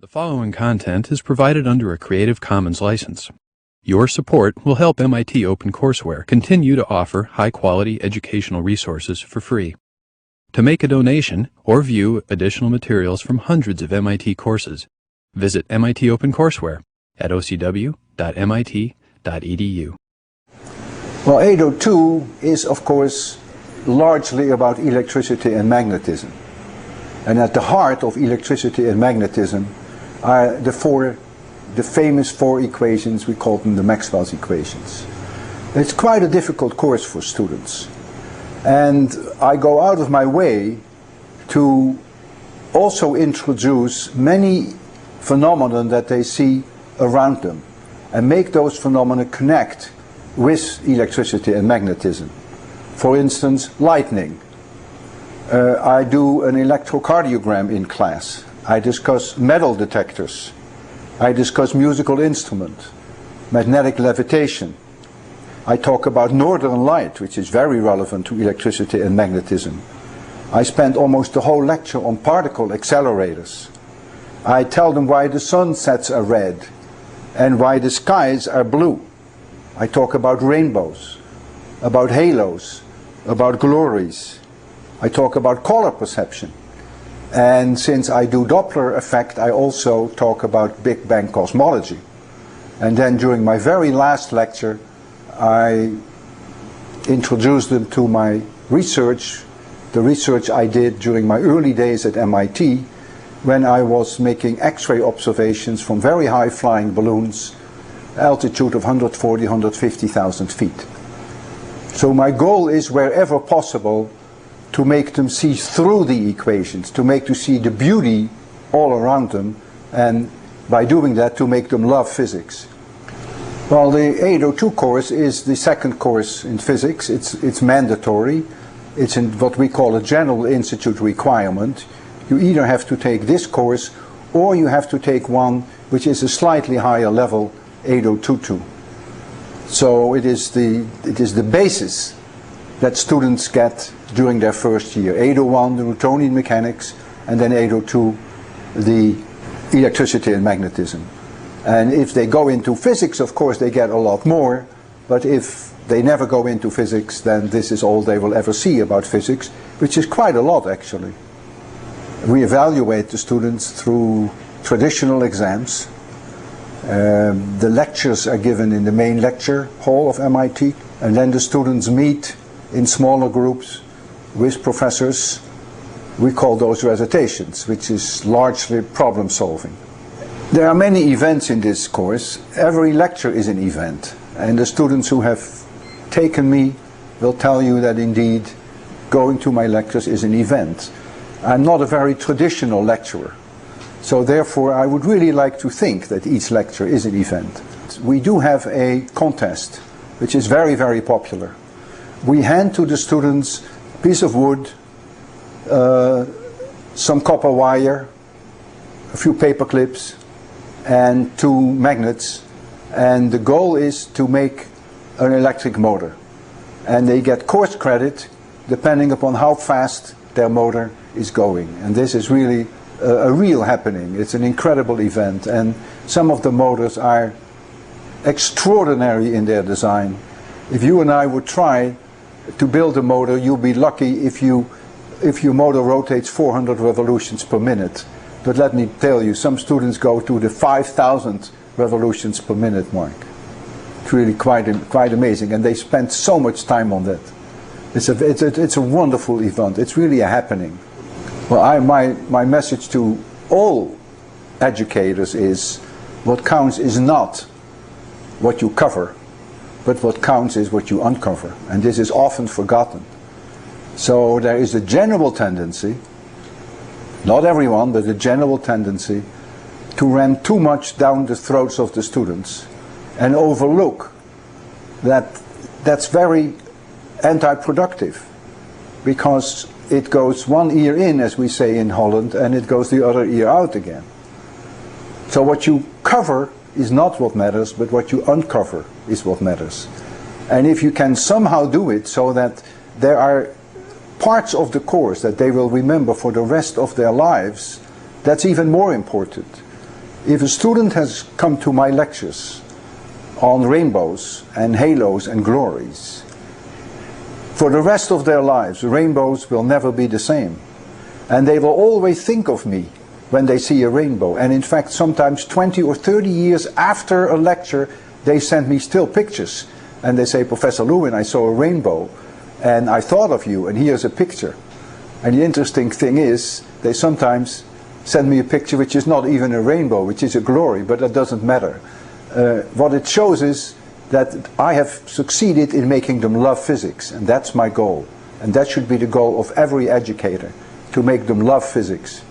The following content is provided under a Creative Commons license. Your support will help MIT OpenCourseware continue to offer high-quality educational resources for free. To make a donation or view additional materials from hundreds of MIT courses, visit MIT OpenCourseware at ocw.mit.edu. Well, 802 is, of course, largely about electricity and magnetism. And at the heart of electricity and magnetism are the famous four equations. We call them the Maxwell's equations. It's quite a difficult course for students. And I go out of my way to also introduce many phenomena that they see around them and make those phenomena connect with electricity and magnetism. For instance, lightning. I do an electrocardiogram in class. I discuss metal detectors. I discuss musical instruments, magnetic levitation. I talk about northern light, which is very relevant to electricity and magnetism. I spend almost the whole lecture on particle accelerators. I tell them why the sunsets are red and why the skies are blue. I talk about rainbows, about halos, about glories. I talk about color perception. And since I do Doppler effect, I also talk about Big Bang cosmology. And then during my very last lecture, I introduced them to my research, the research I did during my early days at MIT, when I was making X-ray observations from very high flying balloons, altitude of 140, 150,000 feet. So my goal is, wherever possible, to make them see through the equations, to make them see the beauty all around them, and by doing that, to make them love physics. Well, the 802 course is the second course in physics. It's mandatory. It's in what we call a general institute requirement. You either have to take this course, or you have to take one which is a slightly higher level, 8022. So it is the basis that students get during their first year. 801, the Newtonian mechanics, and then 802, the electricity and magnetism. And if they go into physics, of course, they get a lot more. But if they never go into physics, then this is all they will ever see about physics, which is quite a lot, actually. We evaluate the students through traditional exams. The lectures are given in the main lecture hall of MIT, and then the students meet in smaller groups with professors. We call those recitations, which is largely problem solving. There are many events in this course. Every lecture is an event, and the students who have taken me will tell you that indeed going to my lectures is an event. I'm not a very traditional lecturer, so therefore I would really like to think that each lecture is an event. We do have a contest which is very, very popular. We hand to the students a piece of wood, some copper wire, a few paper clips, and 2 magnets, and the goal is to make an electric motor. And they get course credit depending upon how fast their motor is going. And this is really a real happening. It's an incredible event, and some of the motors are extraordinary in their design. If you and I would try to build a motor, you'll be lucky if your motor rotates 400 revolutions per minute. But let me tell you, some students go to the 5,000 revolutions per minute mark. It's really quite amazing, and they spend so much time on that. It's a wonderful event. It's really a happening. Well, my message to all educators is, what counts is not what you cover, but what counts is what you uncover. And this is often forgotten. So there is a general tendency, not everyone, but a general tendency to ram too much down the throats of the students and overlook that that's very anti-productive, because it goes one ear in, as we say in Holland, and it goes the other ear out again. So what you cover is not what matters, but what you uncover is what matters. And if you can somehow do it so that there are parts of the course that they will remember for the rest of their lives, that's even more important. If a student has come to my lectures on rainbows and halos and glories, for the rest of their lives, rainbows will never be the same. And they will always think of me when they see a rainbow. And in fact, sometimes 20 or 30 years after a lecture, they send me still pictures. And they say, Professor Lewin, I saw a rainbow, and I thought of you, and here's a picture. And the interesting thing is, they sometimes send me a picture which is not even a rainbow, which is a glory, but that doesn't matter. What it shows is that I have succeeded in making them love physics, and that's my goal. And that should be the goal of every educator, to make them love physics.